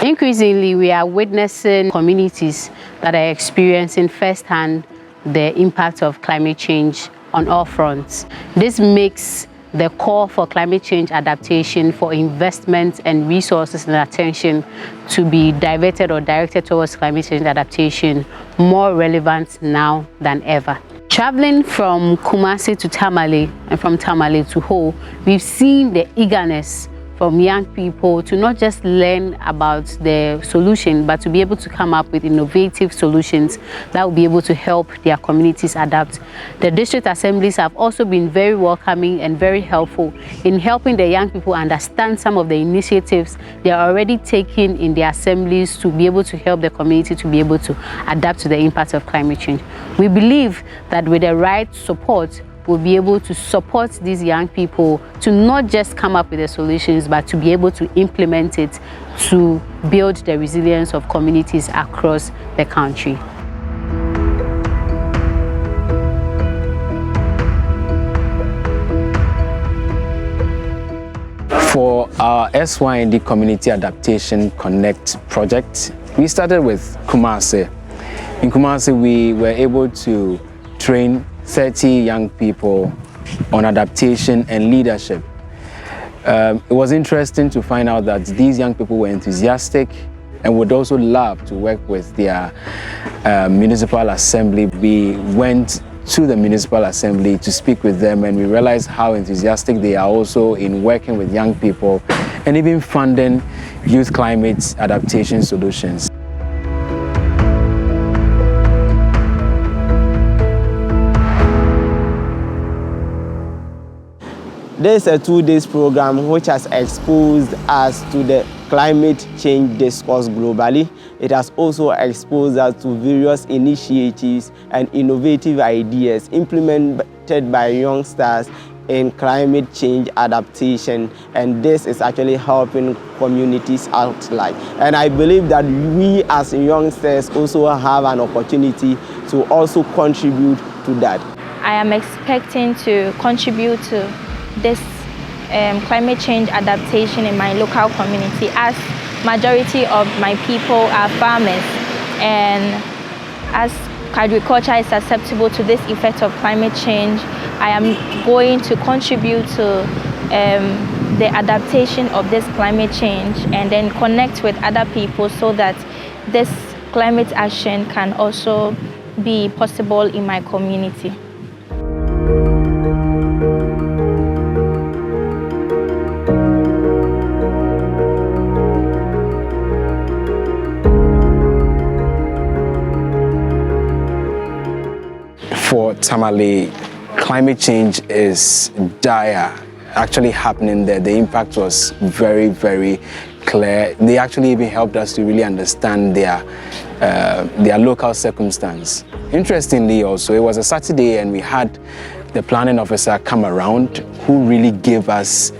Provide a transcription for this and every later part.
Increasingly, we are witnessing communities that are experiencing firsthand the impact of climate change on all fronts. This makes the call for climate change adaptation, for investment and resources and attention to be diverted or directed towards climate change adaptation more relevant now than ever. Traveling from Kumasi to Tamale and from Tamale to Ho, we've seen the eagerness from young people to not just learn about the solution, but to be able to come up with innovative solutions that will be able to help their communities adapt. The district assemblies have also been very welcoming and very helpful in helping the young people understand some of the initiatives they are already taking in the assemblies to be able to help the community to be able to adapt to the impact of climate change. We believe that with the right support, we'll be able to support these young people to not just come up with the solutions, but to be able to implement it to build the resilience of communities across the country. For our Synd Community Adaptation Connect project, we started with Kumasi. In Kumasi, we were able to train 30 young people on adaptation and leadership. It was interesting to find out that these young people were enthusiastic and would also love to work with their municipal assembly. We went to the municipal assembly to speak with them, and we realized how enthusiastic they are also in working with young people and even funding youth climate adaptation solutions. This is a 2-day program which has exposed us to the climate change discourse globally. It has also exposed us to various initiatives and innovative ideas implemented by youngsters in climate change adaptation, and this is actually helping communities out like. And I believe that we as youngsters also have an opportunity to also contribute to that. I am expecting to contribute to this climate change adaptation in my local community, as majority of my people are farmers, and as agriculture is susceptible to this effect of climate change, I am going to contribute to the adaptation of this climate change and then connect with other people so that this climate action can also be possible in my community. For Tamale, climate change is dire, actually happening there. The impact was very, very clear. They actually even helped us to really understand their local circumstance. Interestingly also, it was a Saturday and we had the planning officer come around who really gave us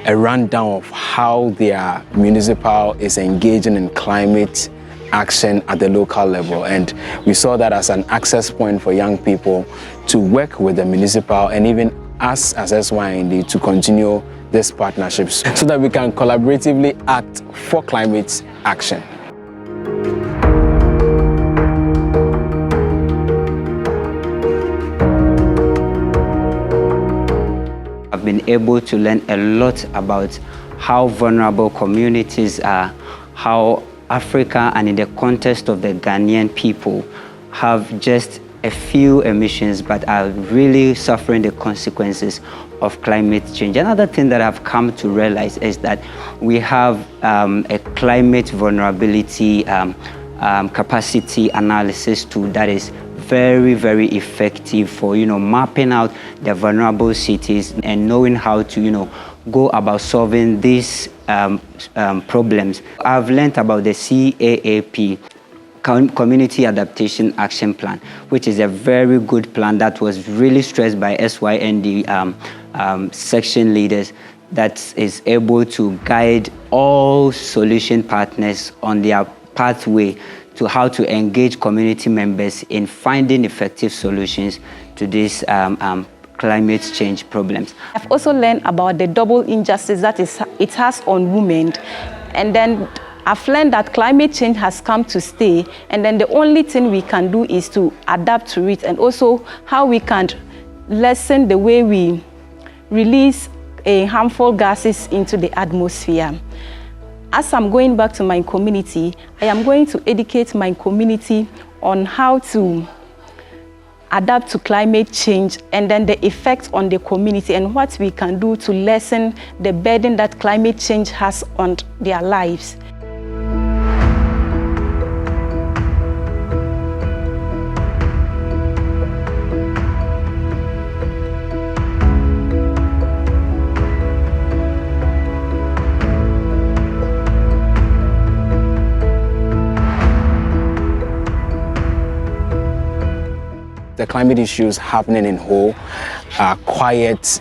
a rundown of how their municipal is engaging in climate action at the local level, and we saw that as an access point for young people to work with the municipal and even us as Synd to continue these partnerships so that we can collaboratively act for climate action. I've been able to learn a lot about how vulnerable communities are, how Africa and in the context of the Ghanaian people have just a few emissions but are really suffering the consequences of climate change. Another thing that I've come to realize is that we have a climate vulnerability capacity analysis tool that is very, very effective for, mapping out the vulnerable cities and knowing how to, go about solving these problems. I've learned about the CAAP, Community Adaptation Action Plan, which is a very good plan that was really stressed by Synd section leaders, that is able to guide all solution partners on their pathway to how to engage community members in finding effective solutions to these climate change problems. I've also learned about the double injustice that it has on women, and then I've learned that climate change has come to stay, and then the only thing we can do is to adapt to it, and also how we can lessen the way we release harmful gases into the atmosphere. As I'm going back to my community, I am going to educate my community on how to adapt to climate change, and then the effects on the community and what we can do to lessen the burden that climate change has on their lives. The climate issues happening in Ho are quite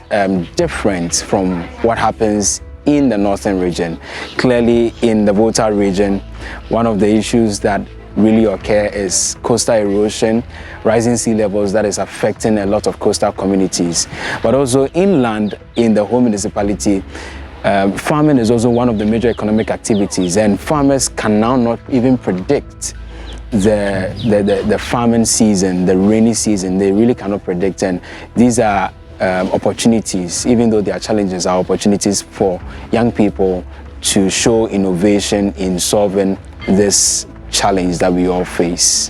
different from what happens in the northern region. Clearly, in the Volta region, one of the issues that really occur is coastal erosion, rising sea levels that is affecting a lot of coastal communities. But also inland in the Ho municipality, farming is also one of the major economic activities, and farmers can now not even predict the farming season, the rainy season. They really cannot predict, and these are opportunities, even though they are challenges, are opportunities for young people to show innovation in solving this challenge that we all face.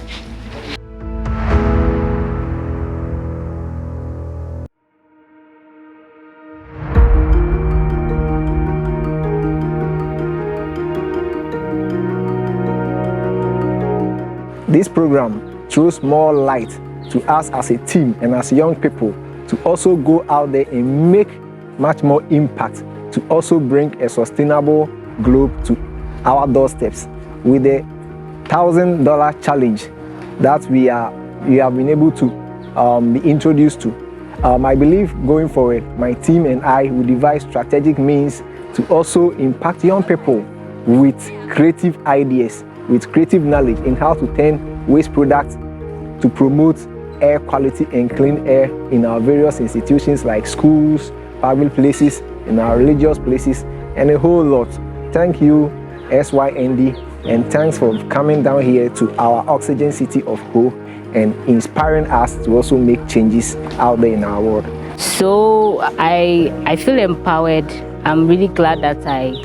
This program throws more light to us as a team and as young people to also go out there and make much more impact, to also bring a sustainable globe to our doorsteps with the $1,000 challenge that we have been able to be introduced to. I believe going forward, my team and I will devise strategic means to also impact young people with creative ideas, with creative knowledge in how to turn waste products to promote air quality and clean air in our various institutions like schools, public places, in our religious places, and a whole lot. Thank you, SYND, and thanks for coming down here to our Oxygen City of Ho and inspiring us to also make changes out there in our world. So I feel empowered. I'm really glad that I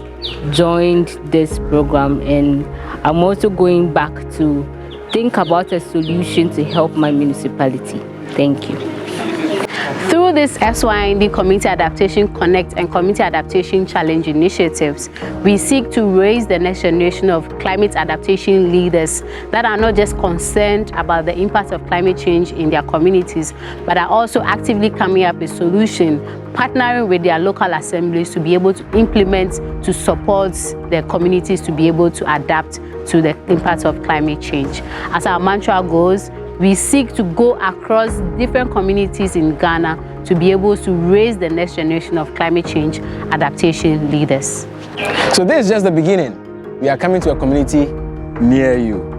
joined this program, and I'm also going back to think about a solution to help my municipality. Thank you. Through this SYND Community Adaptation Connect and Community Adaptation Challenge initiatives, we seek to raise the next generation of climate adaptation leaders that are not just concerned about the impact of climate change in their communities, but are also actively coming up with a solution, partnering with their local assemblies to be able to implement, to support their communities to be able to adapt to the impact of climate change. As our mantra goes, we seek to go across different communities in Ghana to be able to raise the next generation of climate change adaptation leaders. So this is just the beginning. We are coming to a community near you.